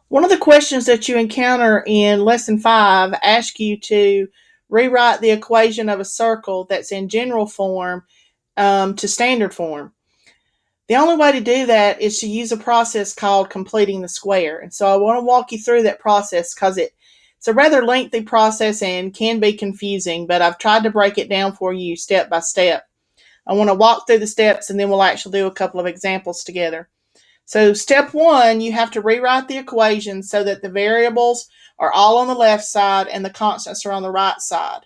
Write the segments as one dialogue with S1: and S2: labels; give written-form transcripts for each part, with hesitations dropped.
S1: One of the questions that you encounter in Lesson 5 asks you to rewrite the equation of a circle that's in general form to standard form. The only way to do that is to use a process called completing the square. And so I want to walk you through that process because it's a rather lengthy process and can be confusing, but I've tried to break it down for you step by step. I want to walk through the steps and then we'll actually do a couple of examples together. So step 1, you have to rewrite the equation so that the variables are all on the left side and the constants are on the right side.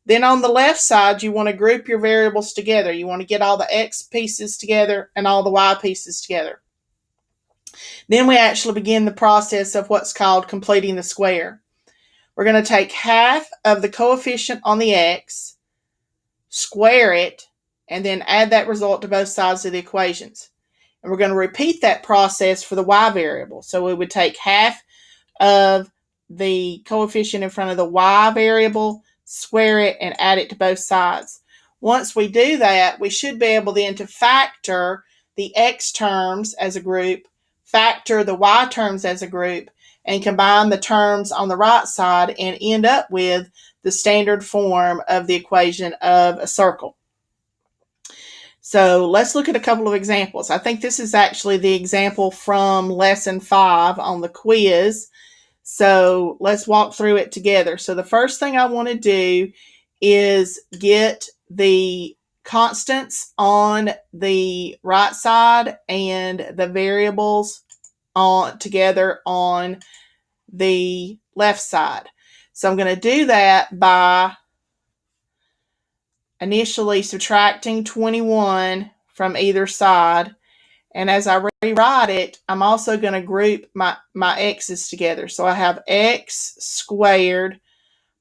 S1: Then on the left side, you want to group your variables together. You want to get all the x pieces together and all the y pieces together. Then we actually begin the process of what's called completing the square. We're going to take half of the coefficient on the x, square it, and then add that result to both sides of the equations. And we're going to repeat that process for the y variable. So we would take half of the coefficient in front of the y variable, square it, and add it to both sides. Once we do that, we should be able then to factor the x terms as a group, factor the y terms as a group, and combine the terms on the right side and end up with the standard form of the equation of a circle. So let's look at a couple of examples. I think this is actually the example from Lesson 5 on the quiz. So let's walk through it together. So the first thing I want to do is get the constants on the right side and the variables together on the left side. So I'm going to do that by initially subtracting 21 from either side. And as I rewrite it, I'm also going to group my x's together. So I have x squared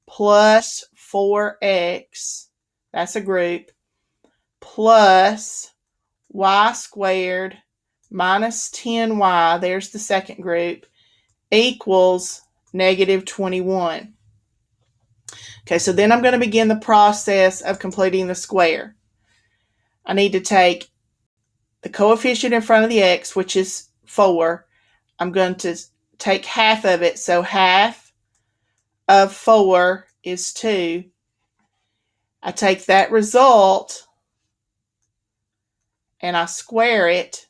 S1: plus 4x, that's a group, plus y squared minus 10y, there's the second group, equals negative 21. Okay, so then I'm going to begin the process of completing the square. I need to take the coefficient in front of the x, which is 4. I'm going to take half of it, so half of 4 is 2. I take that result and I square it,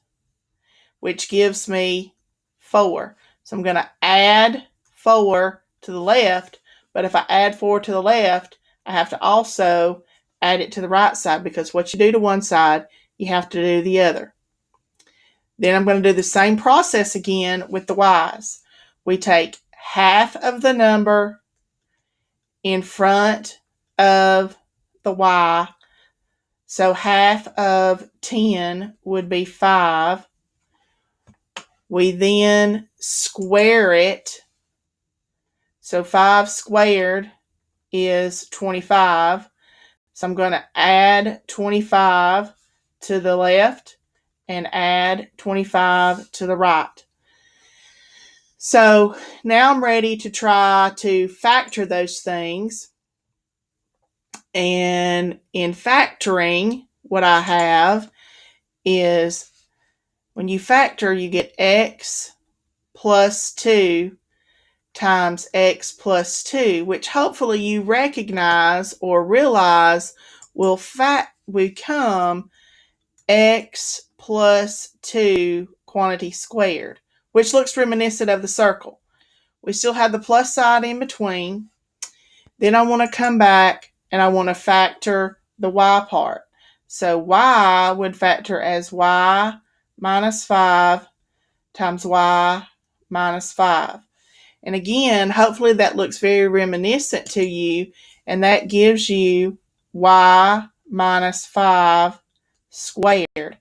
S1: which gives me 4. So I'm going to add 4 to the left, but if I add 4 to the left, I have to also add it to the right side because what you do to one side, you have to do the other. Then I'm going to do the same process again with the y's. We take half of the number in front of the y. So half of 10 would be 5. We then square it. So 5 squared is 25. So I'm going to add 25 to the left and add 25 to the right. So now I'm ready to try to factor those things. And in factoring, what I have is when you factor, you get x plus 2 times x plus 2, which hopefully you recognize or realize will become x plus 2 quantity squared, which looks reminiscent of the circle. We still have the plus side in between. Then I want to come back and I want to factor the y part. So y would factor as y minus 5 times y minus 5. And again, hopefully that looks very reminiscent to you, and that gives you y minus 5 squared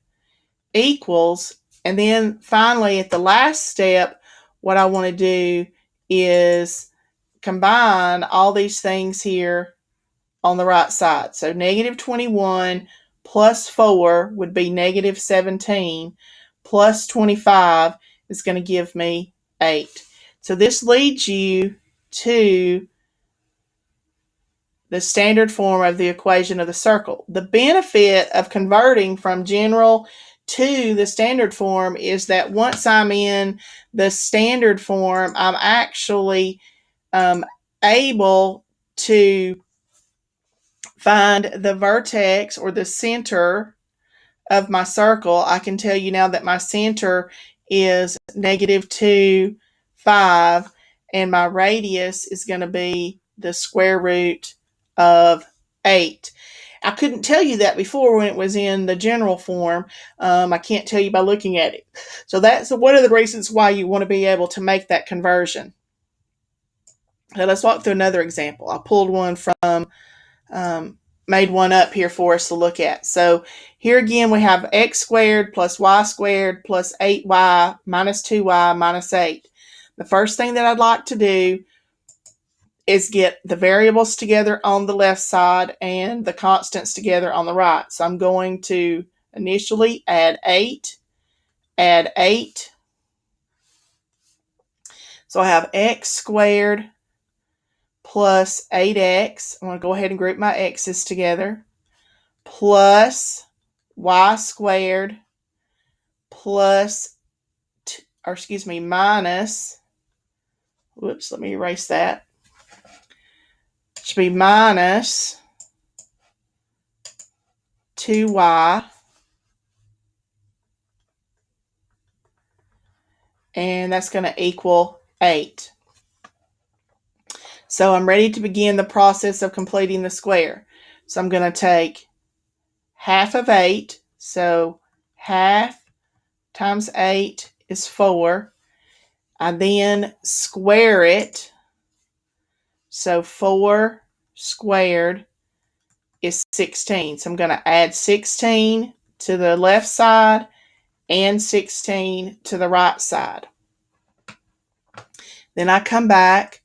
S1: equals, and then finally at the last step, what I want to do is combine all these things here on the right side. So negative 21 plus 4 would be negative 17, plus 25 is going to give me 8. So this leads you to the standard form of the equation of the circle. The benefit of converting from general to the standard form is that once I'm in the standard form, I'm actually able to find the vertex or the center of my circle. I can tell you now that my center is -2, 5, and my radius is going to be the square root of 8. I couldn't tell you that before when it was in the general form. I can't tell you by looking at it. So that's one of the reasons why you want to be able to make that conversion. Now let's walk through another example. I pulled one from, made one up here for us to look at. So here again we have x squared plus y squared plus 8y minus 2y minus 8. The first thing that I'd like to do is get the variables together on the left side and the constants together on the right. So I'm going to initially add 8. So I have x squared plus 8x. I'm going to go ahead and group my x's together. Plus y squared plus, minus, whoops, let me erase that. It should be minus 2y, and that's going to equal 8. So I'm ready to begin the process of completing the square. So I'm going to take half of 8, so half times 8 is 4. I then square it, so 4 squared is 16. So I'm going to add 16 to the left side and 16 to the right side. Then I come back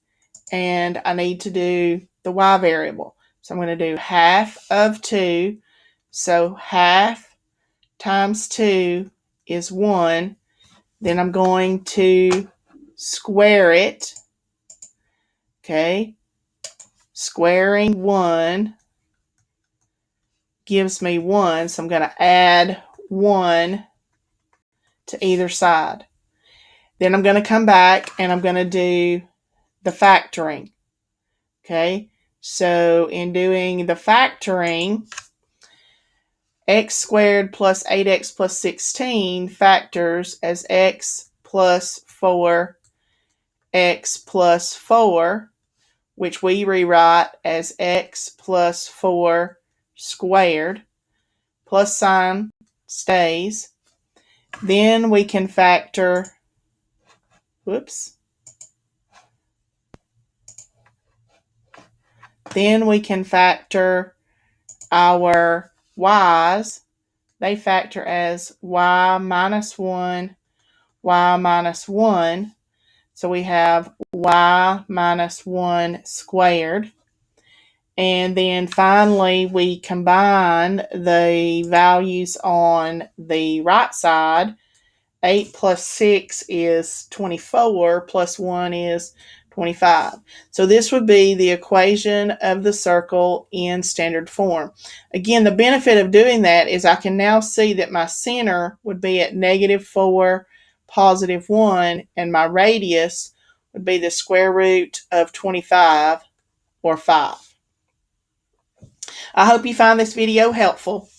S1: and I need to do the y variable. So I'm going to do half of 2. So half times 2 is 1. Then I'm going to square it. Okay. Squaring 1 gives me 1. So I'm going to add 1 to either side. Then I'm going to come back and I'm going to do the factoring. Okay. So in doing the factoring, x squared plus 8x plus 16 factors as x plus 4, x plus 4, which we rewrite as x plus 4 squared. Plus sign stays. Then we can factor, then we can factor our y's. They factor as y minus 1, y minus 1. So we have y minus 1 squared. And then finally, we combine the values on the right side. 8 plus 6 is 24, plus 1 is 25. So this would be the equation of the circle in standard form. Again, the benefit of doing that is I can now see that my center would be at -4, +1, and my radius would be the square root of 25, or 5. I hope you find this video helpful.